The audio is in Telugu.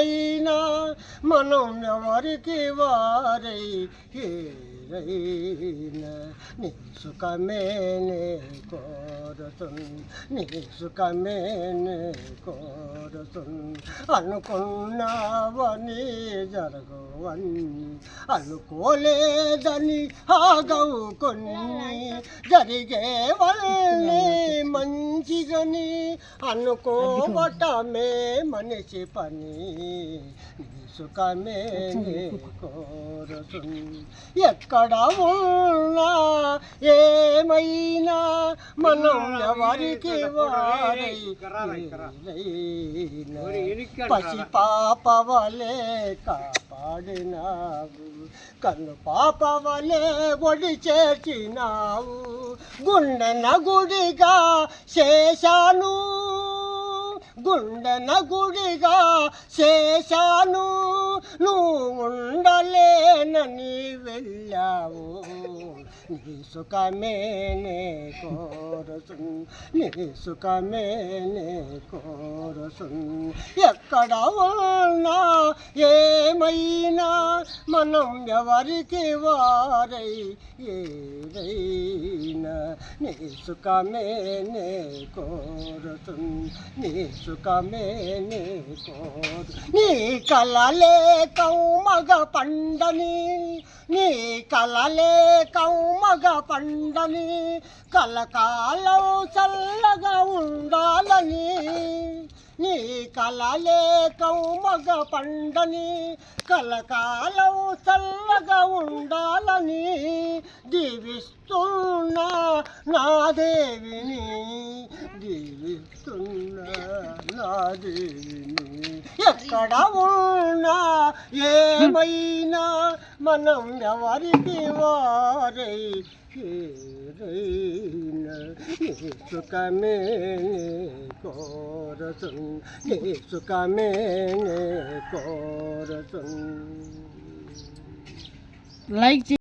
ఏమైనా మనం ఎవరికి వారై ఏరైనా నీ సుఖమే నే కోరుతుంది, నీ సుఖమే నే కోరుతుంది. అనుకున్నావని జరగవని అనుకోలేదని ఆగవు కొన్ని, జరిగేవన్నీ మంచిగని అనుకోవటమే మనిషి పని. నీ సుఖమే నే కోరుతుంది. ఎక్కడ ఉన్నా ఏమైనా మనం ఎవరికి వారై పసి పాప వలే కాపాడినావు, కన్ను పాప వలే ఒడి చేర్చినావు. గుండెన గుడిగా చేశాను, గుండెన గుడిగా చేశాను, నువ్వు ఉండలేనని వెళ్ళావు. నీ సుఖమే నే కోరుతుంది, నీ సుఖమే నే కోరుతుంది. ఎక్కడ ఉన్నా ఏమైనా మనం ఎవరికి వారై ఏదైనా నీ సుఖమే నే కోరుతుంది, నీ సుఖమే నే కోరు. నీ కలలే కౌమగ పండని, నీ కలలే కౌమగ పండని, కలకాలం చల్లగా ఉండాలని. నీ కలలే కౌమగ పండని, కలకాలం చల్లగా ఉండాలని దీవిస్తున్నా నా దేవిని, దీవిస్తున్నా నా దేవిని. ఎక్కడ ఉన్నా ఏమైనా మనం ఎవరికి వారై ఏరైనా నీ సుఖమే నే కోరుతుంది, నీ సుఖమే నే కోరుతుంది. లైక్